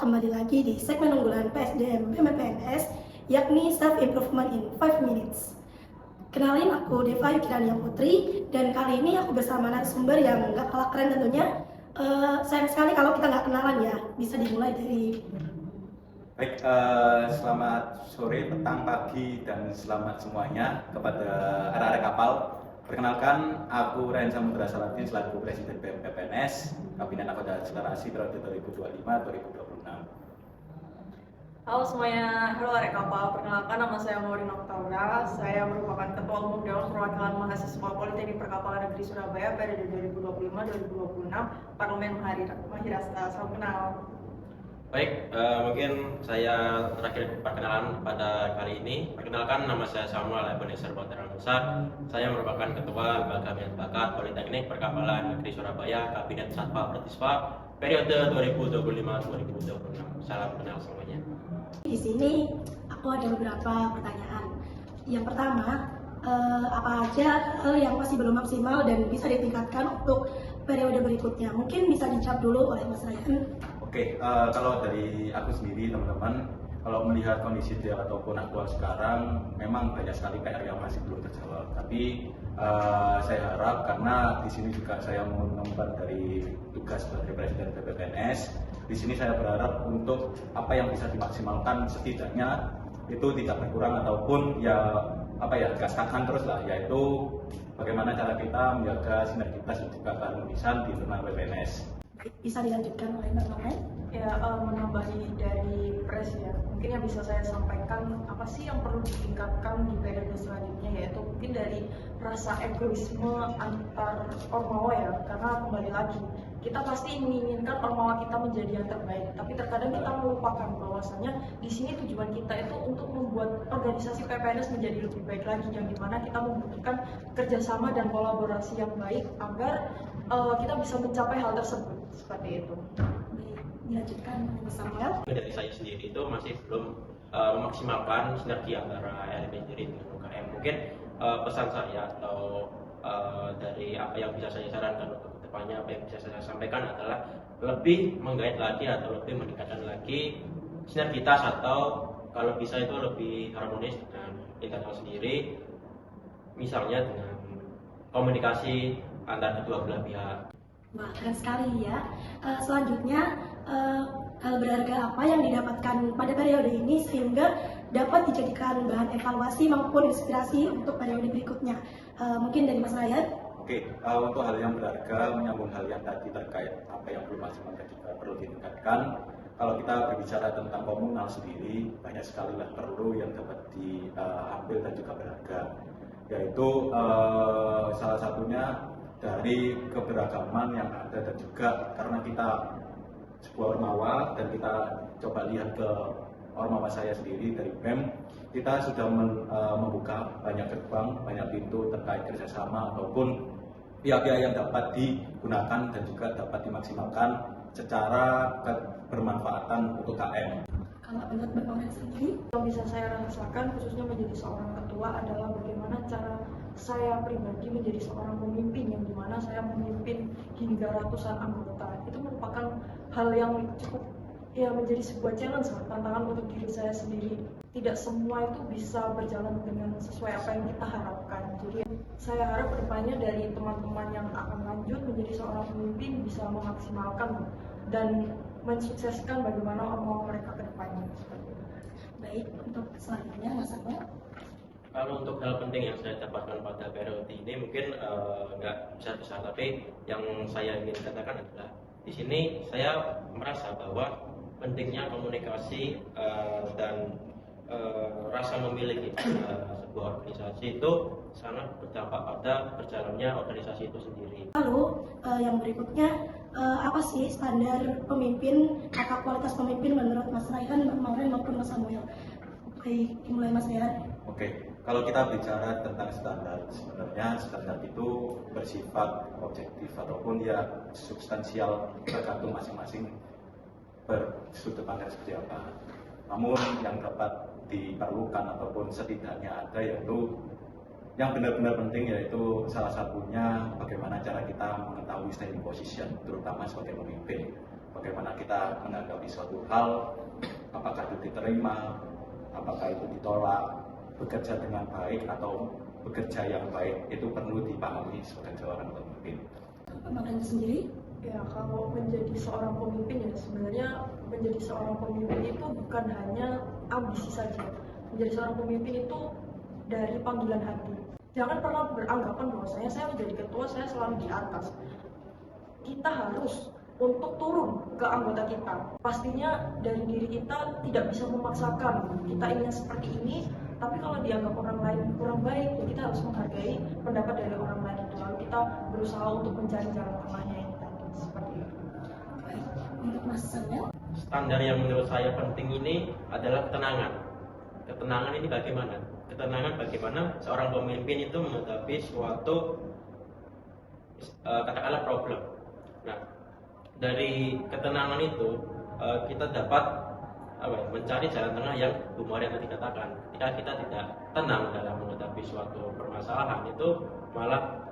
kembali lagi di segmen unggulan PSDM BMPNS, yakni Self Improvement in 5 Minutes. Kenalin, aku Deva Yukirania Putri, dan kali ini aku bersama narasumber yang gak kalah keren tentunya. Sayang sekali kalau kita nggak kenalan ya, bisa dimulai dari... Baik, selamat sore, petang, pagi, dan selamat semuanya kepada arek-arek kapal. Perkenalkan, aku Ryan Samudra Salatin selaku Presiden BMPNS Kabinet Anggota Akselerasi periode 2025-2026. Halo semuanya, halo arek kapal. Perkenalkan, nama saya Maureen Oktaura. Saya merupakan Ketua Umum Dewan Perwakilan Mahasiswa Politeknik Perkapalan Negeri Surabaya periode 2025-2026 Parlemen Mahirasta. Salam kenal. Baik, mungkin saya terakhir perkenalan pada kali ini. Perkenalkan, nama saya Samuel Ebenezer Batara Musa. Saya merupakan Ketua Lembaga Minat Bakat Politeknik Perkapalan Negeri Surabaya Kabinet Satpam Pratiswa periode 2025-2026. Salam kenal semuanya. Di sini aku ada beberapa pertanyaan. Yang pertama, apa aja hal yang masih belum maksimal dan bisa ditingkatkan untuk periode berikutnya? Mungkin bisa dijawab dulu oleh Mas Ryan. Oke, kalau dari aku sendiri teman-teman, kalau melihat kondisi dia ataupun aktual sekarang, memang banyak sekali PR yang masih belum terjawab. Tapi saya harap, karena di sini juga saya mengemban dari tugas sebagai Presiden BMPNS, di sini saya berharap untuk apa yang bisa dimaksimalkan setidaknya itu tidak berkurang ataupun gak stagnan terus lah, yaitu bagaimana cara kita menjaga sinergitas dan juga keharmonisan di internal BMPNS. Bisa dilanjutkan oleh Mbak Nomen? Ya, menambahi dari Pres ya, mungkin yang bisa saya sampaikan apa sih yang perlu ditingkatkan di periode selanjutnya, yaitu mungkin dari rasa egoisme antar ormawa ya, karena kembali lagi kita pasti menginginkan ormawa kita menjadi yang terbaik, tapi terkadang kita melupakan bahwasanya di sini tujuan kita itu untuk membuat organisasi PPNS menjadi lebih baik lagi, yang dimana kita membutuhkan kerjasama dan kolaborasi yang baik agar kita bisa mencapai hal tersebut seperti itu. Dilanjutkan oleh Samuel. Dari saya sendiri itu masih belum memaksimalkan sinergi antara elemen diri dengan UKM. Mungkin pesan saya atau dari apa yang bisa saya sarankan untuk kedepannya, apa yang bisa saya sampaikan adalah lebih menggait lagi atau lebih meningkatkan lagi sinergitas, atau kalau bisa itu lebih harmonis dengan internal sendiri, misalnya dengan komunikasi antar kedua belah pihak. Wah, keren sekali ya. Selanjutnya, hal berharga apa yang didapatkan pada periode ini sehingga dapat dijadikan bahan evaluasi maupun inspirasi untuk periode berikutnya? Mungkin dari Mas Ryan. Oke, untuk hal yang berharga, menyambung hal yang tadi terkait apa yang belum maksimal dan juga perlu ditingkatkan. Kalau kita berbicara tentang komunal sendiri, banyak sekali lah perlu yang dapat diambil dan juga berharga. Yaitu salah satunya dari keberagaman yang ada, dan juga karena kita sebuah ormawa dan kita coba lihat ke ormawa saya sendiri dari BEM, kita sudah membuka banyak gerbang, banyak pintu terkait kerjasama ataupun pihak-pihak yang dapat digunakan dan juga dapat dimaksimalkan secara bermanfaatan untuk KM. Kalau menurut Mbak Nomen sendiri, Yang bisa saya rasakan khususnya menjadi seorang ketua adalah bagaimana cara saya pribadi menjadi seorang pemimpin, yang dimana saya memimpin hingga ratusan anggota. Itu merupakan hal yang cukup menjadi sebuah challenge, tantangan untuk diri saya sendiri. Tidak semua itu bisa berjalan dengan sesuai apa yang kita harapkan. Jadi saya harap kedepannya dari teman-teman yang akan lanjut menjadi seorang pemimpin bisa memaksimalkan dan mensukseskan bagaimana ormawa mereka kedepannya. baik, untuk selanjutnya Mas Samuel. Kalau untuk hal penting yang saya dapatkan pada periode ini mungkin nggak besar-besar, tapi yang saya ingin katakan adalah di sini saya merasa bahwa pentingnya komunikasi dan rasa memiliki sebuah organisasi itu sangat berdampak pada berjalannya organisasi itu sendiri. Lalu yang berikutnya, apa sih standar pemimpin atau kualitas pemimpin menurut Mas Ryan, Mbak Maureen maupun Mas Samuel? Baik, dimulai Mas Ryan. Oke, kalau kita bicara tentang standar, sebenarnya standar itu bersifat objektif ataupun ya substansial, tergantung masing-masing bersudut pandang seperti apa. Namun yang dapat diperlukan ataupun setidaknya ada yaitu yang benar-benar penting, yaitu salah satunya bagaimana cara kita mengetahui standing position, terutama sebagai pemimpin. Bagaimana bagaimana kita menanggapi suatu hal, apakah itu diterima, apakah itu ditolak, bekerja dengan baik atau bekerja yang baik itu perlu dipahami sebagai seorang pemimpin. Mbak Ranti sendiri? Ya, kalau menjadi seorang pemimpin ya sebenarnya menjadi seorang pemimpin itu bukan hanya ambisi saja. Menjadi seorang pemimpin itu dari panggilan hati. Jangan pernah beranggapan bahwa saya menjadi ketua, saya selalu di atas. Kita harus untuk turun ke anggota kita. Pastinya dari diri kita tidak bisa memaksakan kita ingin seperti ini, tapi kalau dianggap orang lain kurang baik, ya kita harus menghargai pendapat dari orang lain itu. Lalu kita berusaha untuk mencari jalan tengahnya ini tadi, seperti itu. Baik, untuk Mas Samuel? Standar yang menurut saya penting ini adalah ketenangan. Ketenangan ini bagaimana? Ketenangan bagaimana seorang pemimpin itu menghadapi suatu katakanlah problem. Nah, dari ketenangan itu kita dapat mencari jalan tengah yang Bu Marian tadi katakan. Ketika kita tidak tenang dalam menghadapi suatu permasalahan itu malah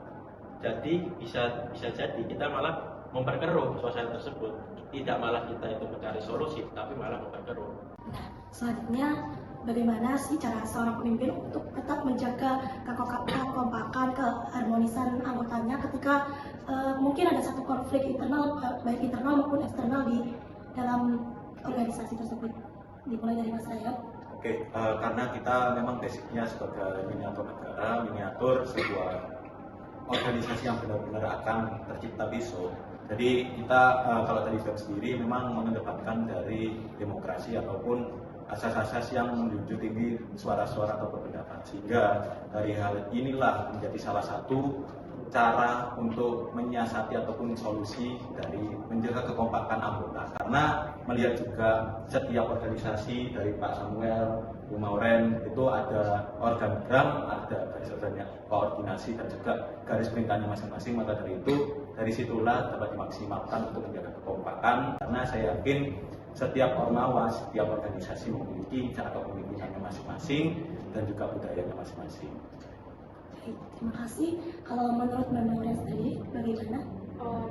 jadi bisa jadi kita malah memperkeruh suasana tersebut. Tidak malah kita itu mencari solusi, tapi malah memperkeruh. Nah, selanjutnya bagaimana sih cara seorang pemimpin untuk tetap menjaga kekompakan, keharmonisan anggotanya ketika mungkin ada satu konflik internal, baik internal maupun eksternal di dalam organisasi tersebut? Dimulai dari Mas Raya. Oke, karena kita memang basicnya sebagai miniatur negara, miniatur sebuah organisasi yang benar-benar akan tercipta besok. Jadi kita kalau tadi saya sendiri memang mengedepankan dari demokrasi ataupun asas-asas yang menjunjung tinggi suara-suara atau pendapat, sehingga dari hal inilah menjadi salah satu cara untuk menyiasati ataupun solusi dari menjaga kekompakan anggota. Karena melihat juga setiap organisasi dari Pak Samuel, Bu Mauren itu ada organogram, ada garis koordinasi dan juga garis perintahnya masing-masing. Maka dari situlah dapat dimaksimalkan untuk menjaga kekompakan. Karena saya yakin setiap ormawa, setiap organisasi memiliki cara kepemimpinannya masing-masing dan juga budayanya masing-masing. Terima kasih. Kalau menurut Mbak Maureen sendiri, bagaimana?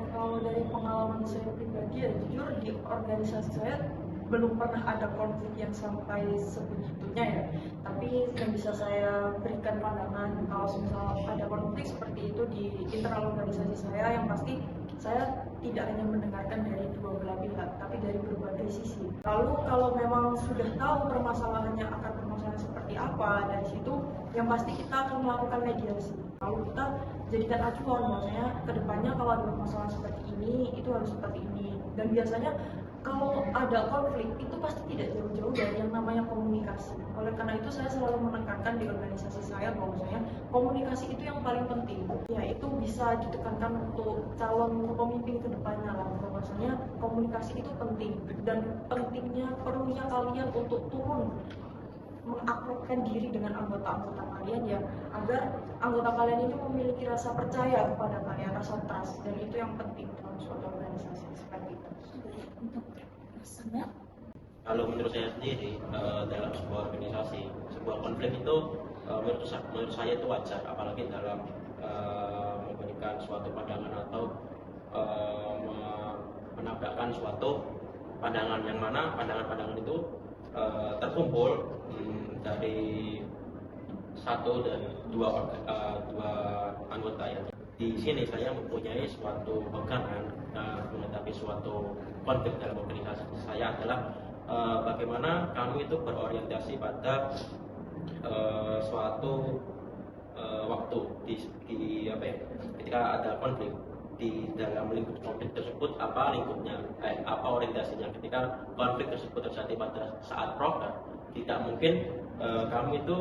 Kalau dari pengalaman saya pribadi ya jujur di organisasi saya belum pernah ada konflik yang sampai sebegitunya ya. Tapi yang bisa saya berikan pandangan kalau misal ada konflik seperti itu di internal organisasi saya, yang pasti saya tidak hanya mendengarkan dari dua belah pihak, tapi dari berbagai sisi. Lalu kalau memang sudah tahu permasalahannya akan permasalahan seperti apa, dari situ yang pasti kita akan melakukan mediasi. Lalu kita jadikan acuan bahwasanya kedepannya kalau ada permasalahan seperti ini, itu harus seperti ini. Dan biasanya kalau ada konflik itu pasti tidak jauh-jauh dari yang namanya komunikasi. Oleh karena itu saya selalu menekankan di organisasi saya bahwasanya komunikasi itu yang paling penting. Yaitu bisa ditekankan untuk calon pemimpin kedepannya lah, bahwasanya komunikasi itu penting dan pentingnya perlunya kalian untuk turun mengakrabkan diri dengan anggota-anggota kalian ya, agar anggota kalian ini memiliki rasa percaya kepada kalian, rasa trust, dan itu yang penting dalam suatu organisasi seperti itu. Untuk Mas Samuel? Kalau menurut saya sendiri dalam sebuah organisasi, sebuah konflik itu menurut saya itu wajar, apalagi dalam memberikan suatu pandangan atau menabrakkan suatu pandangan, yang mana pandangan-pandangan itu terkumpul dari satu dan dua anggota ya. Di sini saya mempunyai suatu pegangan menghadapi suatu konflik dalam organisasi saya adalah bagaimana kami itu berorientasi pada suatu waktu di apa ya, ketika ada konflik di dalam lingkup konflik tersebut, apa lingkupnya, apa orientasinya. Ketika konflik tersebut terjadi pada saat proker, tidak mungkin kamu itu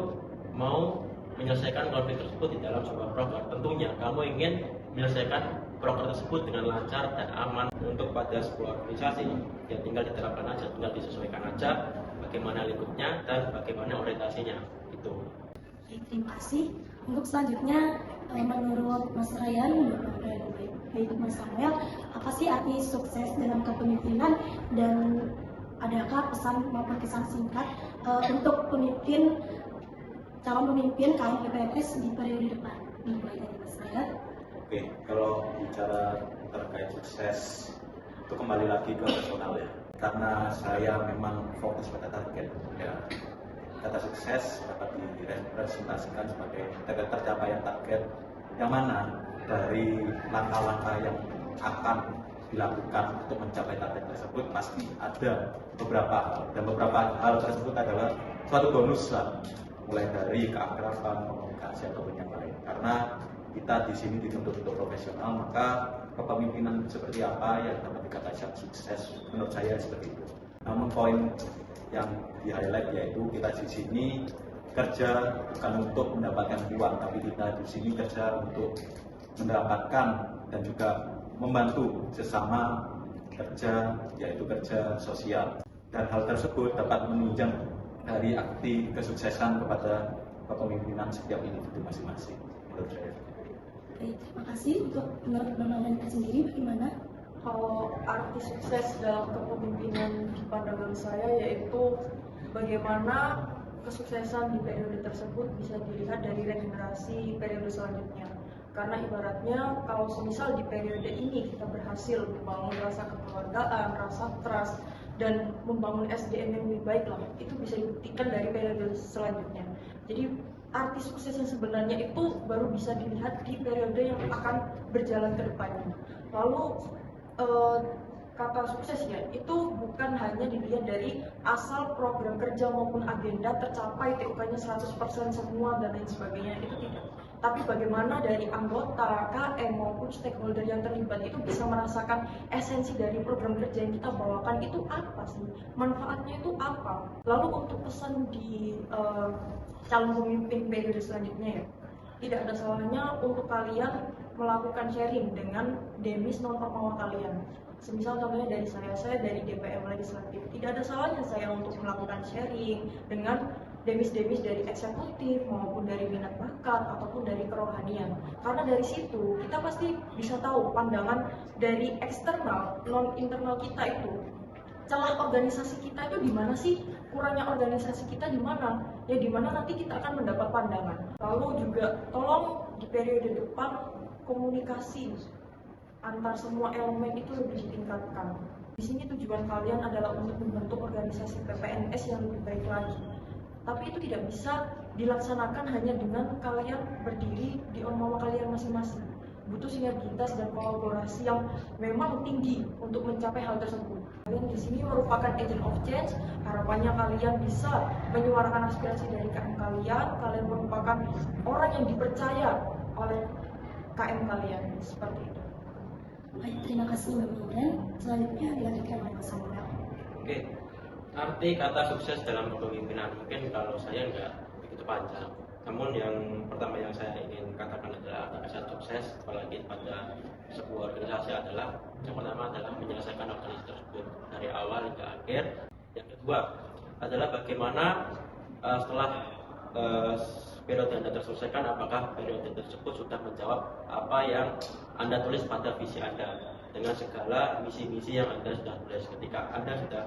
mau menyelesaikan konflik tersebut di dalam sebuah proker. Tentunya kamu ingin menyelesaikan proker tersebut dengan lancar dan aman. Untuk pada sebuah organisasi ya tinggal diterapkan aja, tinggal disesuaikan aja bagaimana lingkupnya dan bagaimana orientasinya itu. Terima kasih. Untuk selanjutnya, menurut Mas Ryan dan baik Mas Samuel, apa sih arti sukses dalam kepemimpinan, dan adakah pesan maupun kesan singkat untuk calon pemimpin KMPPS di periode depan? Dimulai dari Mas Ryan. Oke, kalau bicara terkait sukses Itu kembali lagi ke personal ya, karena saya memang fokus pada target ya. Kata sukses dapat direpresentasikan sebagai tercapaian target yang mana dari langkah-langkah yang akan dilakukan untuk mencapai target tersebut pasti ada beberapa hal, dan beberapa hal tersebut adalah suatu bonus lah, mulai dari keakraban, komunikasi ataupun yang lain. Karena kita di sini dituntut untuk profesional, maka kepemimpinan seperti apa yang dapat dikatakan sukses menurut saya seperti itu. Namun poin yang di-highlight yaitu kita di sini kerja bukan untuk mendapatkan uang, tapi kita di sini kerja untuk mendapatkan dan juga membantu sesama kerja, yaitu kerja sosial. Dan hal tersebut dapat menunjang dari arti kesuksesan kepada kepemimpinan setiap individu masing-masing menurut saya. Baik, terima kasih. Untuk menurut Nona sendiri bagaimana? Kalau arti sukses dalam kepemimpinan di pandangan saya yaitu bagaimana kesuksesan di periode tersebut bisa dilihat dari regenerasi periode selanjutnya. Karena ibaratnya kalau semisal di periode ini kita berhasil membangun rasa kekeluargaan, rasa trust, dan membangun SDM yang lebih baik lah, itu bisa dibuktikan dari periode selanjutnya. Jadi arti sukses yang sebenarnya itu baru bisa dilihat di periode yang akan berjalan ke depannya. Lalu kata sukses ya, itu bukan hanya dilihat dari asal program kerja maupun agenda tercapai TUK-nya 100% semua dan lain sebagainya, itu tidak. Tapi bagaimana dari anggota, KM maupun stakeholder yang terlibat itu bisa merasakan esensi dari program kerja yang kita bawakan itu apa sih? Manfaatnya itu apa? Lalu untuk pesan di calon pemimpin periode selanjutnya ya, tidak ada salahnya untuk kalian melakukan sharing dengan demis non ormawa kalian. Semisal contohnya dari saya dari DPM legislatif, tidak ada salahnya saya untuk melakukan sharing dengan demis-demis dari eksekutif maupun dari minat bakat ataupun dari kerohanian. Karena dari situ kita pasti bisa tahu pandangan dari eksternal non internal kita itu. Celah organisasi kita itu di mana sih? Kurangnya organisasi kita di mana? Ya di mana nanti kita akan mendapat pandangan. Lalu juga tolong di periode depan komunikasi antar semua elemen itu lebih ditingkatkan. Di sini tujuan kalian adalah untuk membentuk organisasi PPNS yang lebih baik lagi. Tapi itu tidak bisa dilaksanakan hanya dengan kalian berdiri di ormawa kalian masing-masing. Butuh sinergitas dan kolaborasi yang memang tinggi untuk mencapai hal tersebut. Kalian di sini merupakan agent of change. Harapannya kalian bisa menyuarakan aspirasi dari KM kalian. Kalian merupakan orang yang dipercaya oleh KM kalian, seperti itu. Baik, terima kasih Mbak Mimran. Selanjutnya dilanjutkan oleh Mas Samuel. Oke, arti kata sukses dalam kepemimpinan mungkin kalau saya nggak begitu panjang. Namun yang pertama yang saya ingin katakan adalah kata sukses, apalagi pada sebuah organisasi adalah yang pertama adalah menyelesaikan organisasi tersebut dari awal hingga akhir. Yang kedua adalah bagaimana setelah periode Anda terselesaikan, apakah periode tersebut sudah menjawab apa yang Anda tulis pada visi Anda dengan segala misi-misi yang Anda sudah tulis. Ketika Anda sudah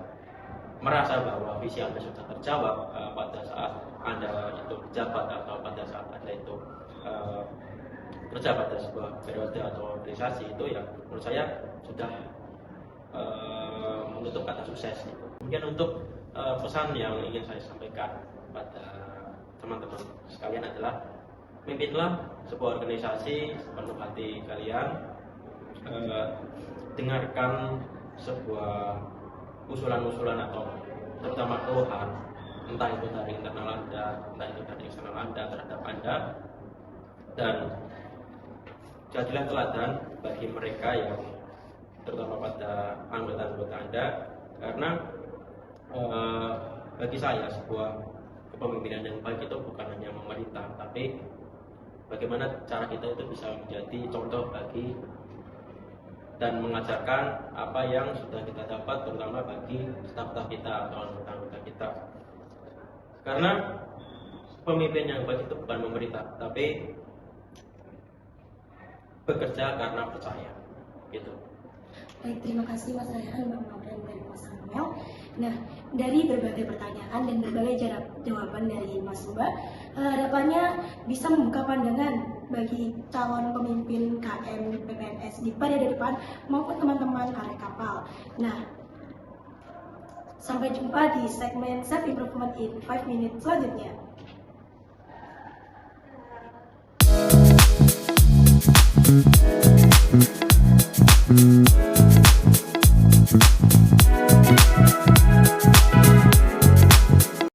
merasa bahwa visi Anda sudah terjawab pada saat Anda itu menjabat atau pada saat Anda itu kerja pada sebuah periode atau organisasi, itu ya menurut saya sudah menutup kata sukses. Kemudian untuk pesan yang ingin saya sampaikan pada teman-teman sekalian adalah pimpinlah sebuah organisasi sepenuh hati kalian, dengarkan sebuah usulan-usulan atau terutama keluhan, entah itu dari internal Anda, entah itu dari eksternal Anda terhadap Anda, dan jadilah teladan bagi mereka yang terutama pada anggota-anggota Anda, karena bagi saya sebuah kepemimpinan yang baik itu bukan hanya memerintah, tapi bagaimana cara kita itu bisa menjadi contoh bagi dan mengajarkan apa yang sudah kita dapat, terutama bagi staf-staf kita atau anggota-anggota kita. Karena pemimpin yang baik itu bukan memerintah, tapi bekerja karena percaya, gitu. Baik, terima kasih Mas Rayhan, Mbak Mimran, dan Mas Samuel. Nah, dari berbagai pertanyaan dan berbagai jawaban dari Mas Mbak, harapannya bisa membuka pandangan bagi calon pemimpin KM PPNS di periode depan maupun teman-teman karya kapal. Nah, sampai jumpa di segmen Self Improvement in 5 Minutes selanjutnya.